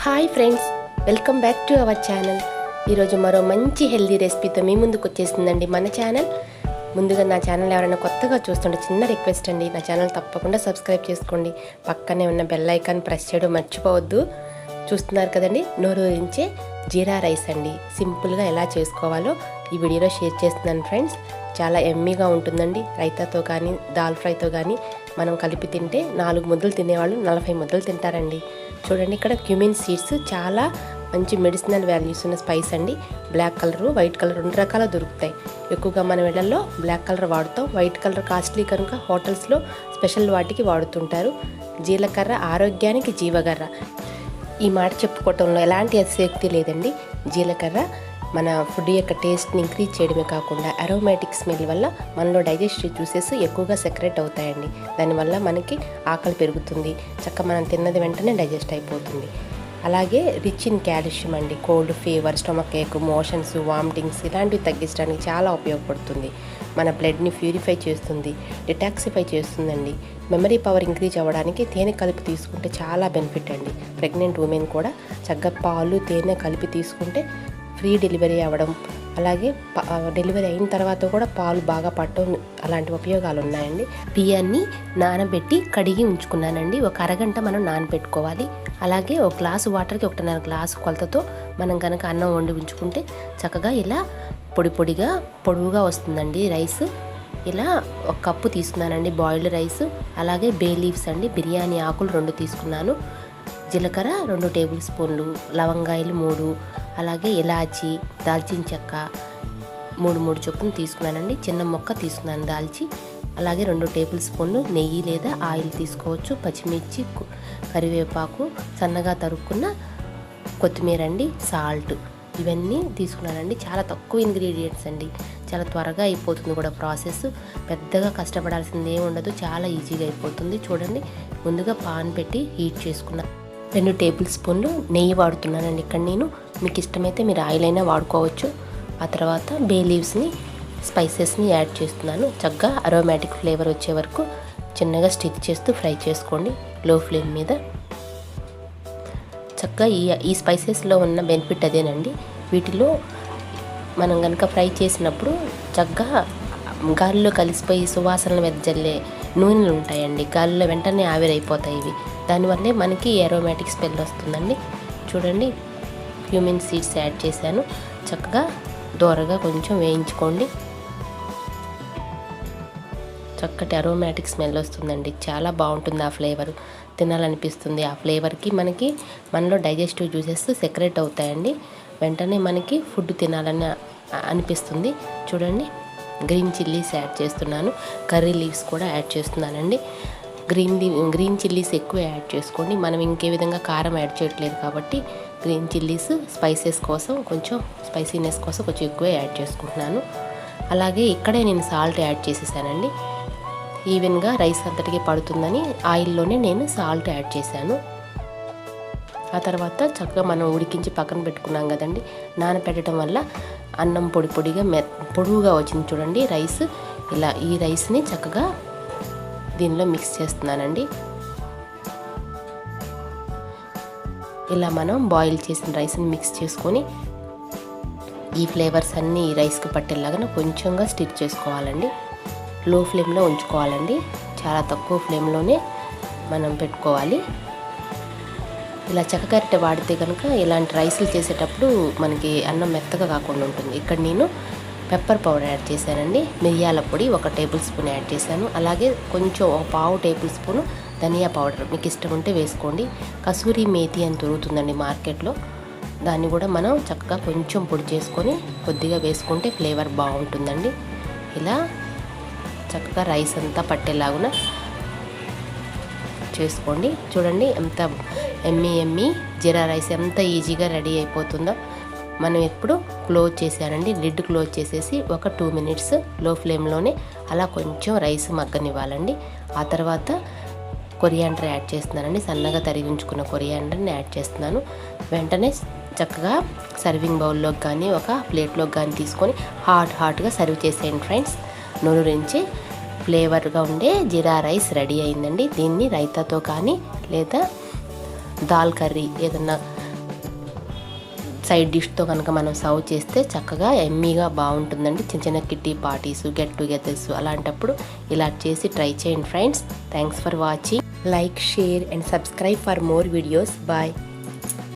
Hi friends, welcome back to our channel. ఈరోజు మరో మంచి హెల్దీ రెసిపీతో మీ ముందుకు వచ్చేసిందండి మన ఛానల్. ముందుగా నా ఛానల్ ఎవరైనా కొత్తగా చూస్తుంటే చిన్న రిక్వెస్ట్ అండి, నా ఛానల్ తప్పకుండా సబ్స్క్రైబ్ చేసుకోండి. పక్కనే ఉన్న బెల్ ఐకాన్ ప్రెస్ చేయడం మర్చిపోవద్దు. చూస్తున్నారు కదండి, నోరూరించే జీరా రైస్ అండి. సింపుల్గా ఎలా చేసుకోవాలో ఈ వీడియోలో షేర్ చేస్తున్నాను ఫ్రెండ్స్. చాలా ఎమ్మీగా ఉంటుందండి. రైతాతో కానీ దాల్ ఫ్రైతో కానీ మనం కలిపి తింటే 4 ముద్దలు తినేవాళ్ళు 40 ముద్దలు తింటారండి. చూడండి, ఇక్కడ క్యూమిన్ సీడ్స్ చాలా మంచి మెడిసినల్ వాల్యూస్ ఉన్న స్పైస్ అండి. బ్లాక్ కలరు, వైట్ కలర్ 2 రకాలు దొరుకుతాయి. ఎక్కువగా మన ఇళ్లలో బ్లాక్ కలర్ వాడుతాం. వైట్ కలర్ కాస్ట్లీ కనుక హోటల్స్లో స్పెషల్ వాటికి వాడుతుంటారు. జీలకర్ర ఆరోగ్యానికి జీవగర్ర. ఈ మాట చెప్పుకోవటంలో ఎలాంటి అతిశయోక్తి లేదండి. జీలకర్ర మన ఫుడ్ యొక్క టేస్ట్ని ఇంక్రీజ్ చేయడమే కాకుండా అరోమాటిక్ స్మెల్ వల్ల మనలో డైజెస్టివ్ జ్యూసెస్ ఎక్కువగా సెక్రెట్ అవుతాయండి. దానివల్ల మనకి ఆకలి పెరుగుతుంది. మనం తిన్నది వెంటనే డైజెస్ట్ అయిపోతుంది. అలాగే రిచ్ ఇన్ కాల్షియం అండి. కోల్డ్, ఫీవర్, స్టమక్ ఏక్, మోషన్స్, వామిటింగ్స్ ఇలాంటివి తగ్గించడానికి చాలా ఉపయోగపడుతుంది. మన బ్లడ్ని ప్యూరిఫై చేస్తుంది, డిటాక్సిఫై చేస్తుందండి. మెమరీ పవర్ ఇంక్రీజ్ అవ్వడానికి తేనె కలిపి తీసుకుంటే చాలా బెనిఫిట్ అండి. ప్రెగ్నెంట్ ఉమెన్ కూడా చక్కగా పాలు, తేనె కలిపి తీసుకుంటే ఫ్రీ డెలివరీ అవ్వడం, అలాగే డెలివరీ అయిన తర్వాత కూడా పాలు బాగా పట్టడం, అలాంటి ఉపయోగాలు ఉన్నాయండి. బియ్యాన్ని నానబెట్టి కడిగి ఉంచుకున్నానండి. ఒక అరగంట మనం నానబెట్టుకోవాలి. అలాగే ఒక గ్లాసు వాటర్కి 1.5 గ్లాసు కొలతతో మనం కనుక అన్నం వండి ఉంచుకుంటే చక్కగా ఇలా పొడువుగా వస్తుందండి రైస్. ఇలా 1 కప్పు తీసుకున్నానండి బాయిల్డ్ రైస్. అలాగే బే లీవ్స్ అండి, బిర్యానీ ఆకులు 2 తీసుకున్నాను. జీలకర్ర 2 టేబుల్ స్పూన్లు, లవంగాయలు 3, అలాగే ఇలాచి, దాల్చిన చెక్క 3 చొప్పున తీసుకున్నానండి. చిన్న మొక్క తీసుకున్నాను దాల్చి. అలాగే 2 టేబుల్ స్పూన్లు నెయ్యి లేదా ఆయిల్ తీసుకోవచ్చు. పచ్చిమిర్చి, కరివేపాకు, సన్నగా తరుక్కున్న కొత్తిమీర అండి, సాల్ట్ ఇవన్నీ తీసుకున్నానండి. చాలా తక్కువ ఇంగ్రీడియంట్స్ అండి. చాలా త్వరగా అయిపోతుంది కూడా ప్రాసెస్. పెద్దగా కష్టపడాల్సింది ఏమి ఉండదు, చాలా ఈజీగా అయిపోతుంది. చూడండి, ముందుగా పాన్ పెట్టి హీట్ చేసుకున్నా. 2 టేబుల్ స్పూన్లు నెయ్యి వాడుతున్నానండి ఇక్కడ నేను. మీకు ఇష్టమైతే మీరు ఆయిల్ అయినా వాడుకోవచ్చు. ఆ తర్వాత బే లీవ్స్ని, స్పైసెస్ని యాడ్ చేస్తున్నాను. చక్కగా అరోమాటిక్ ఫ్లేవర్ వచ్చే వరకు చిన్నగా స్టిచ్ చేస్తూ ఫ్రై చేసుకోండి లో ఫ్లేమ్ మీద. చక్కగా ఈ స్పైసెస్లో ఉన్న బెనిఫిట్ అదేనండి. వీటిలో మనం కనుక ఫ్రై చేసినప్పుడు చక్కగా గాలిలో కలిసిపోయి సువాసనలు వెదజల్లే నూనెలు ఉంటాయండి. గాలిలో వెంటనే ఆవిరైపోతాయి ఇవి. దానివల్లే మనకి అరోమాటిక్ స్మెల్ వస్తుందండి. చూడండి, క్యూమిన్ సీడ్స్ యాడ్ చేశాను. చక్కగా దోరగా కొంచెం వేయించుకోండి. చక్కటి అరోమాటిక్ స్మెల్ వస్తుందండి. చాలా బాగుంటుంది. ఆ ఫ్లేవర్ తినాలనిపిస్తుంది. ఆ ఫ్లేవర్కి మనలో డైజెస్టివ్ జ్యూసెస్ సెక్రెట్ అవుతాయండి. వెంటనే మనకి ఫుడ్ తినాలని అనిపిస్తుంది. చూడండి, గ్రీన్ చిల్లీస్ యాడ్ చేస్తున్నాను. కర్రీ లీవ్స్ కూడా యాడ్ చేస్తున్నానండి. గ్రీన్ చిల్లీస్ ఎక్కువ యాడ్ చేసుకోండి. మనం ఇంకే విధంగా కారం యాడ్ చేయట్లేదు కాబట్టి గ్రీన్ చిల్లీస్ స్పైసెస్ కోసం, కొంచెం స్పైసీనెస్ కోసం కొంచెం ఎక్కువ యాడ్ చేసుకుంటున్నాను. అలాగే ఇక్కడే నేను సాల్ట్ యాడ్ చేసేసానండి. ఈవెన్గా రైస్ అంతటికి పడుతుందని ఆయిల్లోనే నేను సాల్ట్ యాడ్ చేశాను. ఆ తర్వాత చక్కగా మనం ఉడికించి పక్కన పెట్టుకున్నాం కదండి. నానపెట్టడం వల్ల అన్నం పొడువుగా వచ్చింది. చూడండి రైస్. ఇలా ఈ రైస్ని చక్కగా దీనిలో మిక్స్ చేస్తున్నానండి. ఇలా మనం బాయిల్ చేసిన రైస్ని మిక్స్ చేసుకొని ఈ ఫ్లేవర్స్ అన్నీ ఈ రైస్కి పట్టేలాగా కొంచెంగా స్టిచ్ చేసుకోవాలండి. లో ఫ్లేమ్లో ఉంచుకోవాలండి. చాలా తక్కువ ఫ్లేమ్లోనే మనం పెట్టుకోవాలి. ఇలా చెక్కగరిటె వాడితే కనుక ఇలాంటి రైస్లు చేసేటప్పుడు మనకి అన్నం మెత్తగా కాకుండా ఉంటుంది. ఇక్కడ నేను పెప్పర్ పౌడర్ యాడ్ చేశానండి. మిరియాల పొడి 1 టేబుల్ స్పూన్ యాడ్ చేశాను. అలాగే కొంచెం 1/2 టేబుల్ స్పూన్ ధనియా పౌడర్ మీకు ఇష్టం ఉంటే వేసుకోండి. కసూరి మేతి అని దొరుకుతుందండి మార్కెట్లో. దాన్ని కూడా మనం చక్కగా కొంచెం పొడి చేసుకొని కొద్దిగా వేసుకుంటే ఫ్లేవర్ బాగుంటుందండి. ఇలా చక్కగా రైస్ అంతా పట్టేలాగున చేసుకోండి. చూడండి ఎంత ఎమ్మీ జీరా రైస్ ఎంత ఈజీగా రెడీ అయిపోతుందో. మనం ఎప్పుడు క్లోజ్ చేశానండి. లిడ్ క్లోజ్ చేసేసి ఒక 2 మినిట్స్ లో ఫ్లేమ్లోనే అలా కొంచెం రైస్ మగ్గనివ్వాలండి. ఆ తర్వాత కొరియాండర్ యాడ్ చేస్తున్నానండి. సన్నగా తరిగి ఉంచుకున్న కొరియాండర్ని యాడ్ చేస్తున్నాను. వెంటనే చక్కగా సర్వింగ్ బౌల్లోకి కానీ ఒక ప్లేట్లోకి కానీ తీసుకొని హాట్గా సర్వ్ చేసేయండి ఫ్రెండ్స్. నూనెరించి ఫ్లేవర్గా ఉండే జీరా రైస్ రెడీ అయిందండి. దీన్ని రైతాతో కానీ లేదా దాల్ కర్రీ ఏదన్నా సైడ్ డిష్తో కనుక మనం సర్వ్ చేస్తే చక్కగా ఎమ్మీగా బాగుంటుందండి. చిన్న చిన్న కిట్టి పార్టీస్, గెట్ టుగెదర్స్ అలాంటప్పుడు ఇలా చేసి ట్రై చేయండి friends. Thanks for watching. Like, share and subscribe for more videos. Bye.